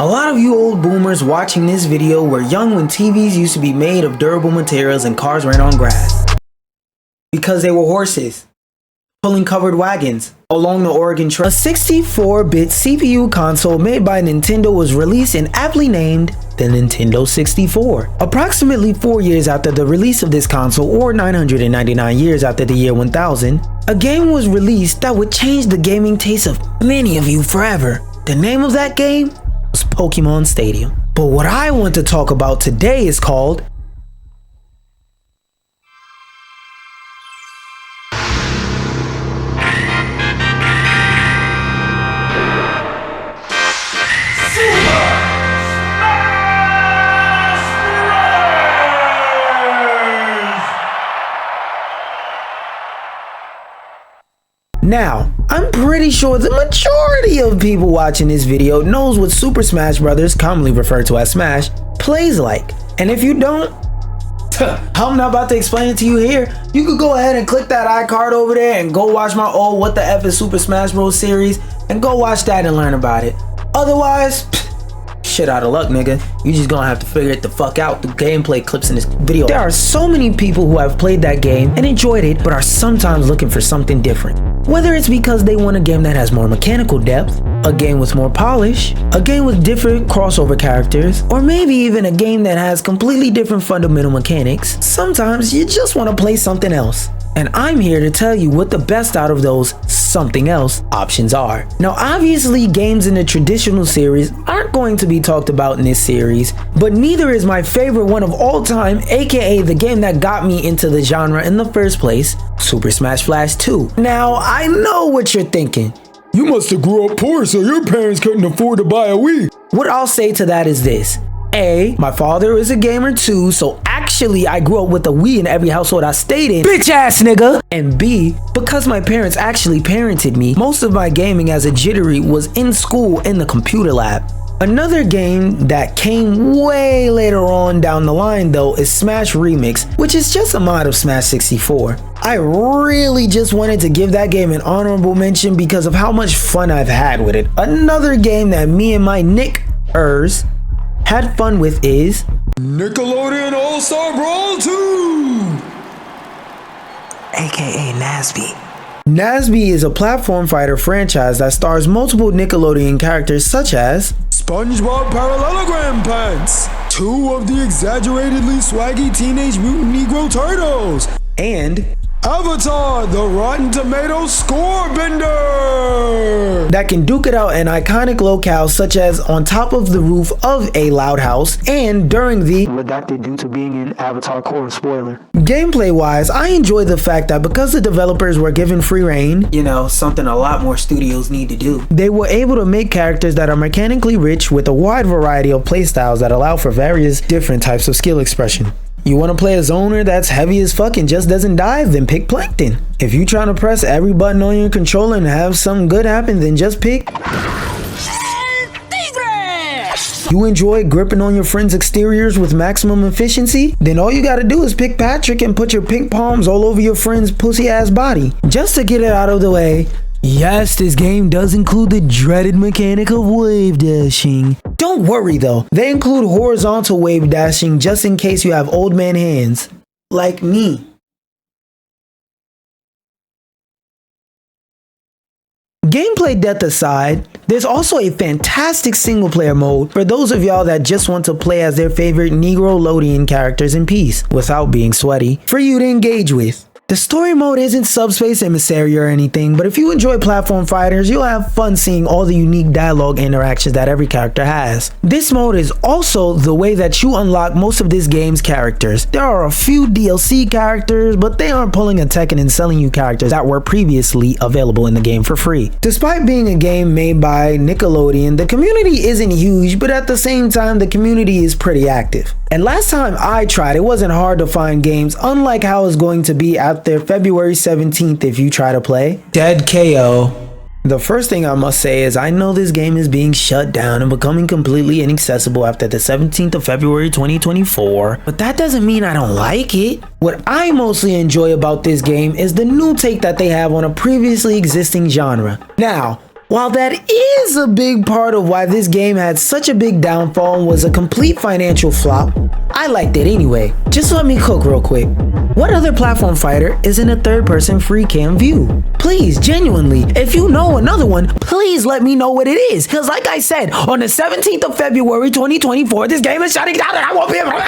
A lot of you old boomers watching this video were young when TVs used to be made of durable materials and cars ran on grass. Because they were horses, pulling covered wagons along the Oregon Trail. A 64-bit CPU console made by Nintendo was released and aptly named the Nintendo 64. Approximately 4 years after the release of this console, or 999 years after the year 1000, a game was released that would change the gaming taste of many of you forever. The name of that game was Pokemon Stadium. But what I want to talk about today is called Now, I'm pretty sure the majority of people watching this video knows what Super Smash Bros., commonly referred to as Smash, plays like. And if you don't, I'm not about to explain it to you here. You could go ahead and click that iCard over there and go watch my old What the F is Super Smash Bros. Series and go watch that and learn about it. Otherwise, shit out of luck, nigga. You just gonna have to figure it the fuck out through gameplay clips in this video. There are so many people who have played that game and enjoyed it, but are sometimes looking for something different. Whether it's because they want a game that has more mechanical depth, a game with more polish, a game with different crossover characters, or maybe even a game that has completely different fundamental mechanics, sometimes you just want to play something else. And I'm here to tell you what the best out of those something else options are. Now obviously games in the traditional series aren't going to be talked about in this series, but neither is my favorite one of all time, aka the game that got me into the genre in the first place, Super Smash Bros. 2. Now I know what you're thinking. You must have grew up poor so your parents couldn't afford to buy a Wii. What I'll say to that is this. A, my father is a gamer too, so actually I grew up with a Wii in every household I stayed in, bitch ass nigga. And B, because my parents actually parented me, most of my gaming as a jittery was in school in the computer lab. Another game that came way later on down the line though is Smash Remix, which is just a mod of Smash 64. I really just wanted to give that game an honorable mention because of how much fun I've had with it. Another game that me and my Nick-ers had fun with is Nickelodeon All-Star Brawl 2! aka NASB. NASB is a platform fighter franchise that stars multiple Nickelodeon characters such as SpongeBob Parallelogram Pants, 2 of the exaggeratedly swaggy Teenage Mutant Negro Turtles, and Avatar, the Rotten Tomatoes score bender! That can duke it out in iconic locales such as on top of the roof of a loud house and during the redacted due to being an Avatar core spoiler. Gameplay wise, I enjoy the fact that because the developers were given free reign, you know, something a lot more studios need to do, they were able to make characters that are mechanically rich with a wide variety of playstyles that allow for various different types of skill expression. You want to play a zoner that's heavy as fuck and just doesn't dive, then pick Plankton. If you trying to press every button on your controller and have something good happen, then just pick You enjoy gripping on your friends' exteriors with maximum efficiency? Then all you gotta do is pick Patrick and put your pink palms all over your friend's pussy ass body. Just to get it out of the way, yes, this game does include the dreaded mechanic of wave dashing. Don't worry though, they include horizontal wave dashing just in case you have old man hands. Like me. Gameplay depth aside, there's also a fantastic single player mode for those of y'all that just want to play as their favorite Negro-Lodian characters in peace without being sweaty for you to engage with. The story mode isn't Subspace Emissary or anything, but if you enjoy platform fighters, you'll have fun seeing all the unique dialogue interactions that every character has. This mode is also the way that you unlock most of this game's characters. There are a few DLC characters, but they aren't pulling a Tekken and selling you characters that were previously available in the game for free. Despite being a game made by Nickelodeon, the community isn't huge, but at the same time, the community is pretty active. And last time I tried, it wasn't hard to find games, unlike how it's going to be out there February 17th if you try to play Dead KO. The first thing I must say is I know this game is being shut down and becoming completely inaccessible after the 17th of February 2024, but that doesn't mean I don't like it. What I mostly enjoy about this game is the new take that they have on a previously existing genre. Now, While that is a big part of why this game had such a big downfall and was a complete financial flop, I liked it anyway. Just let me cook real quick. What other platform fighter is in a third-person free cam view? Please, genuinely, if you know another one, please let me know what it is. Because like I said, on the 17th of February 2024, this game is shutting down and I won't be able to...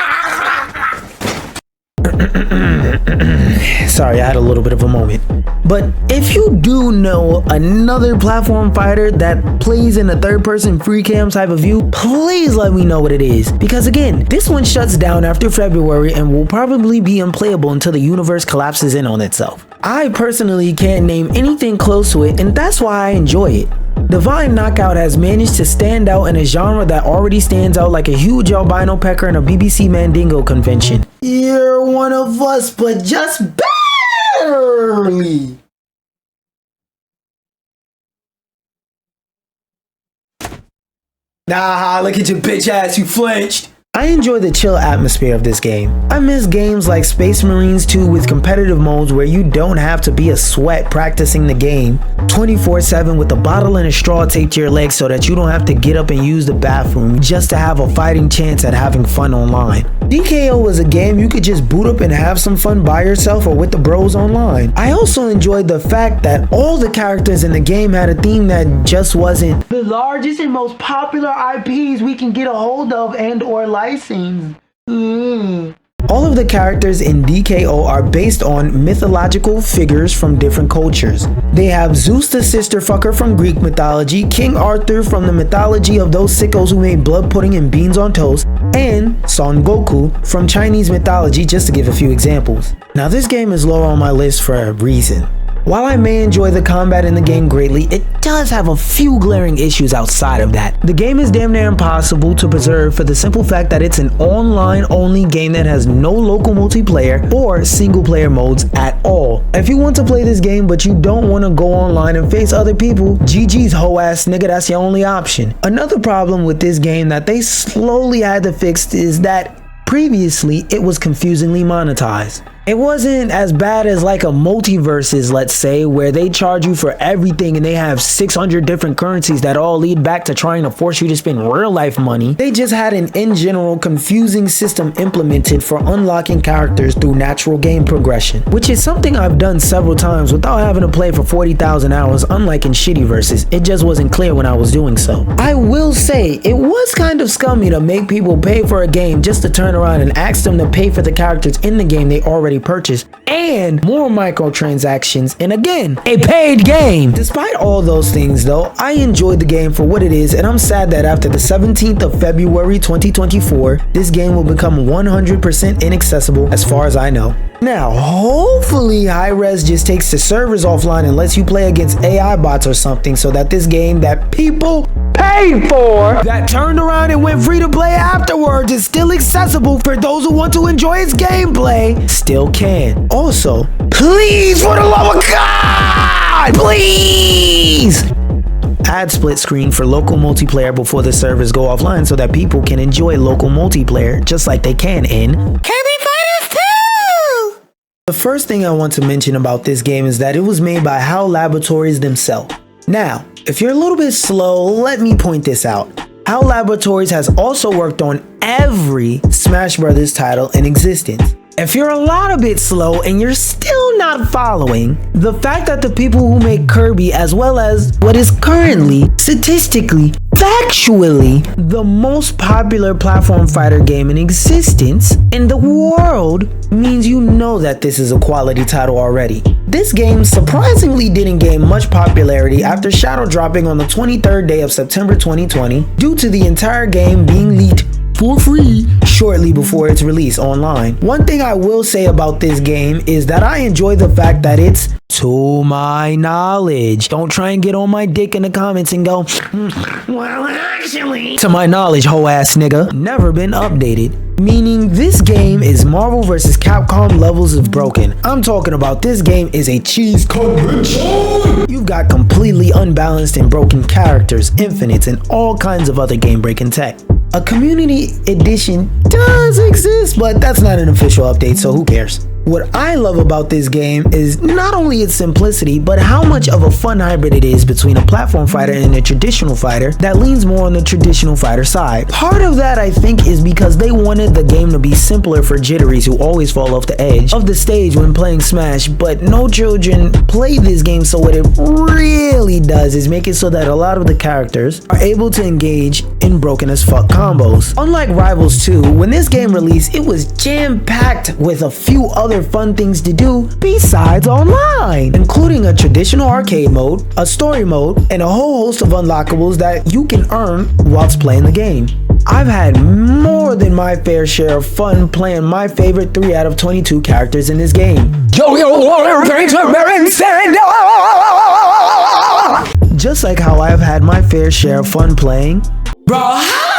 Sorry, I had a little bit of a moment. But if you do know another platform fighter that plays in a third-person free cam type of view, please let me know what it is. Because again, this one shuts down after February and will probably be unplayable until the universe collapses in on itself. I personally can't name anything close to it, and that's why I enjoy it. Divine Knockout has managed to stand out in a genre that already stands out like a huge albino pecker in a BBC Mandingo convention. You're one of us, but just barely. Nah, look at your bitch ass, you flinched. I enjoy the chill atmosphere of this game. I miss games like Space Marines 2 with competitive modes where you don't have to be a sweat practicing the game 24/7 with a bottle and a straw taped to your legs so that you don't have to get up and use the bathroom just to have a fighting chance at having fun online. DKO was a game you could just boot up and have some fun by yourself or with the bros online. I also enjoyed the fact that all the characters in the game had a theme that just wasn't the largest and most popular IPs we can get a hold of and or license. All of the characters in DKO are based on mythological figures from different cultures. They have Zeus the sister fucker from Greek mythology, King Arthur from the mythology of those sickos who made blood pudding and beans on toast, and Son Goku from Chinese mythology, just to give a few examples. Now this game is low on my list for a reason. While I may enjoy the combat in the game greatly, it does have a few glaring issues outside of that. The game is damn near impossible to preserve for the simple fact that it's an online-only game that has no local multiplayer or single-player modes at all. If you want to play this game but you don't want to go online and face other people, GG's hoe ass nigga, that's your only option. Another problem with this game that they slowly had to fix is that previously it was confusingly monetized. It wasn't as bad as like a multiverses, let's say, where they charge you for everything and they have 600 different currencies that all lead back to trying to force you to spend real life money. They just had an in general confusing system implemented for unlocking characters through natural game progression, which is something I've done several times without having to play for 40,000 hours, unlike in shitty verses. It just wasn't clear when I was doing so. I will say, it was kind of scummy to make people pay for a game just to turn around and ask them to pay for the characters in the game they already purchase and more microtransactions, and again, a paid game. Despite all those things though, I enjoyed the game for what it is, and I'm sad that after the 17th of February 2024, this game will become 100% inaccessible as far as I know. Now, hopefully Hi-Rez just takes the servers offline and lets you play against AI bots or something so that this game that people paid for, that turned around and went free to play afterwards, is still accessible for those who want to enjoy its gameplay, still can. Also, please, for the love of God, please! Add split screen for local multiplayer before the servers go offline so that people can enjoy local multiplayer just like they can in Kirby Fighters 2! The first thing I want to mention about this game is that it was made by HAL Laboratories themselves. Now, if you're a little bit slow, let me point this out. HAL Laboratories has also worked on every Smash Brothers title in existence. If you're a bit slow and you're still not following, the fact that the people who make Kirby, as well as what is currently, statistically, factually, the most popular platform fighter game in existence in the world, means you know that this is a quality title already. This game surprisingly didn't gain much popularity after shadow dropping on the 23rd day of September 2020 due to the entire game being leaked for free shortly before its release online. One thing I will say about this game is that I enjoy the fact that it's, to my knowledge, don't try and get on my dick in the comments and go, well actually, to my knowledge, hoe ass nigga, never been updated. Meaning this game is Marvel vs. Capcom levels of broken. I'm talking about this game is a cheese convention. You've got completely unbalanced and broken characters, infinites, and all kinds of other game breaking tech. A community edition does exist, but that's not an official update, so who cares? What I love about this game is not only its simplicity, but how much of a fun hybrid it is between a platform fighter and a traditional fighter that leans more on the traditional fighter side. Part of that, I think, is because they wanted the game to be simpler for jitteries who always fall off the edge of the stage when playing Smash, but no children play this game, so what it really does is make it so that a lot of the characters are able to engage in broken as fuck combos. Unlike Rivals 2, when this game released, it was jam-packed with a few other fun things to do besides online, including a traditional arcade mode, a story mode, and a whole host of unlockables that you can earn whilst playing the game. I've had more than my fair share of fun playing my favorite 3 out of 22 characters in this game. Just like how I've had my fair share of fun playing Brawlhalla!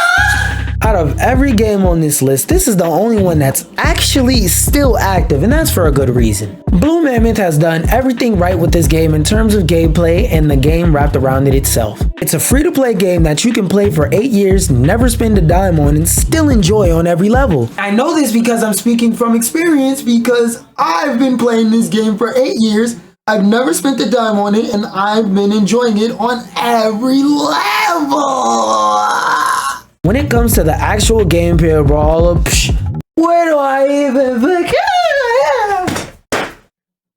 Out of every game on this list, this is the only one that's actually still active, and that's for a good reason. Blue Mammoth has done everything right with this game in terms of gameplay and the game wrapped around it itself. It's a free-to-play game that you can play for 8 years, never spend a dime on, and still enjoy on every level. I know this because I'm speaking from experience, because I've been playing this game for 8 years. I've never spent a dime on it, and I've been enjoying it on every level. When it comes to the actual gameplay of Brawlhalla, where do I even begin?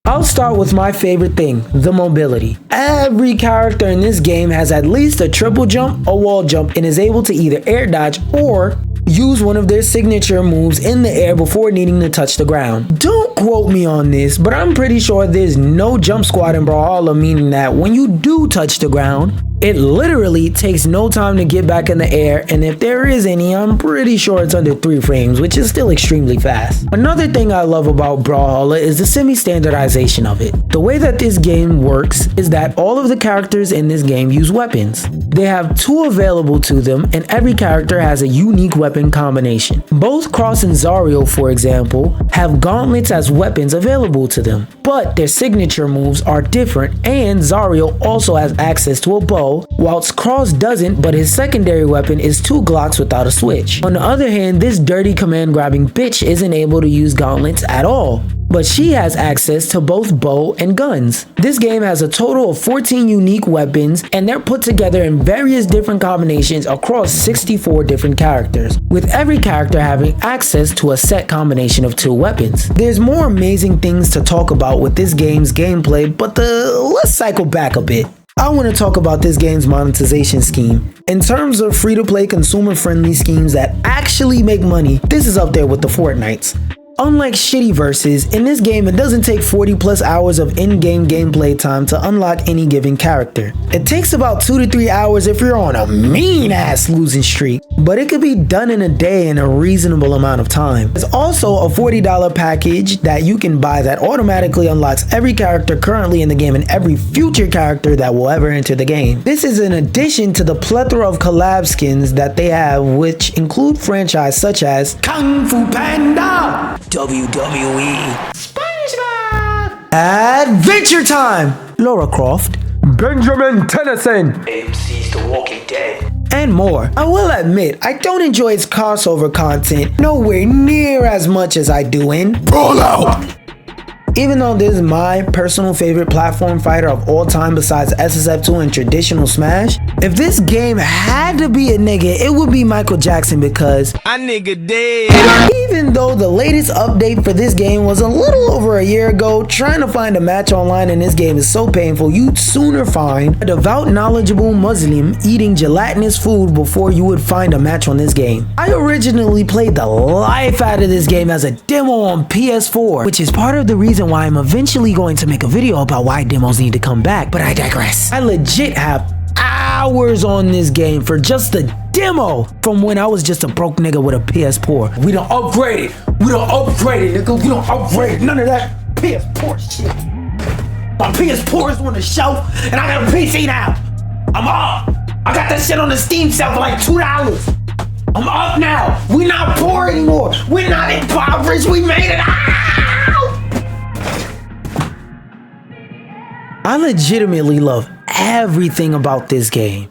I'll start with my favorite thing, the mobility. Every character in this game has at least a triple jump, a wall jump, and is able to either air dodge or use one of their signature moves in the air before needing to touch the ground. Don't quote me on this, but I'm pretty sure there's no jump squad in Brawlhalla, meaning that when you do touch the ground, it literally takes no time to get back in the air, and if there is any, I'm pretty sure it's under 3 frames, which is still extremely fast. Another thing I love about Brawlhalla is the semi-standardization of it. The way that this game works is that all of the characters in this game use weapons. They have 2 available to them, and every character has a unique weapon combination. Both Cross and Zario, for example, have gauntlets as weapons available to them, but their signature moves are different, and Zario also has access to a bow, whilst Cross doesn't, but his secondary weapon is 2 Glocks without a switch. On the other hand, this dirty command-grabbing bitch isn't able to use gauntlets at all, but she has access to both bow and guns. This game has a total of 14 unique weapons, and they're put together in various different combinations across 64 different characters, with every character having access to a set combination of 2 weapons. There's more amazing things to talk about with this game's gameplay, but let's cycle back a bit. I want to talk about this game's monetization scheme. In terms of free-to-play consumer-friendly schemes that actually make money, this is up there with the Fortnites. Unlike shitty verses, in this game it doesn't take 40 plus hours of in-game gameplay time to unlock any given character. It takes about 2 to 3 hours if you're on a mean-ass losing streak, but it could be done in a day in a reasonable amount of time. There's also a $40 package that you can buy that automatically unlocks every character currently in the game and every future character that will ever enter the game. This is in addition to the plethora of collab skins that they have, which include franchises such as Kung Fu Panda, WWE, SpongeBob, Adventure Time, Lara Croft, Benjamin Tennyson, AMC's The Walking Dead, and more. I will admit, I don't enjoy its crossover content nowhere near as much as I do in Brawlhalla. Even though this is my personal favorite platform fighter of all time besides SSF2 and traditional Smash, if this game had to be a nigga, it would be Michael Jackson, because I nigga dead. Even though the latest update for this game was a little over a year ago, trying to find a match online in this game is so painful, you'd sooner find a devout, knowledgeable Muslim eating gelatinous food before you would find a match on this game. I originally played the life out of this game as a demo on PS4, which is part of the reason why I'm eventually going to make a video about why demos need to come back, but I digress. I legit have hours on this game for just the demo from when I was just a broke nigga with a PS4. We don't upgrade it. We don't upgrade it, nigga. We don't upgrade none of that PS4 shit. My PS4 is on the shelf and I got a PC now. I'm up. I got that shit on the Steam sale for like $2. I'm up now. We're not poor anymore. We're not impoverished. We made it out. I legitimately love everything about this game.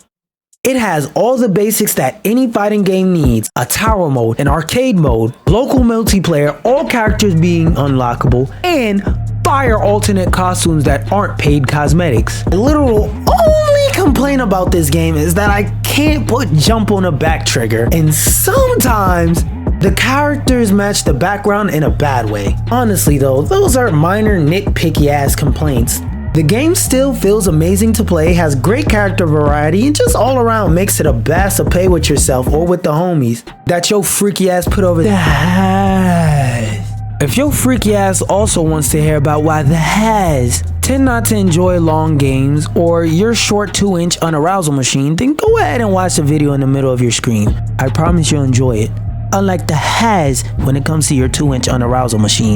It has all the basics that any fighting game needs: a tower mode, an arcade mode, local multiplayer, all characters being unlockable, and fire alternate costumes that aren't paid cosmetics. The literal only complaint about this game is that I can't put jump on a back trigger, and sometimes the characters match the background in a bad way. Honestly though, those are minor nitpicky ass complaints. The game still feels amazing to play, has great character variety, and just all around makes it a blast to play with yourself or with the homies that your freaky ass put over there. If your freaky ass also wants to hear about why the has tend not to enjoy long games or your short 2-inch unarousal machine, then go ahead and watch the video in the middle of your screen. I promise you'll enjoy it. Unlike the has when it comes to your 2-inch unarousal machine.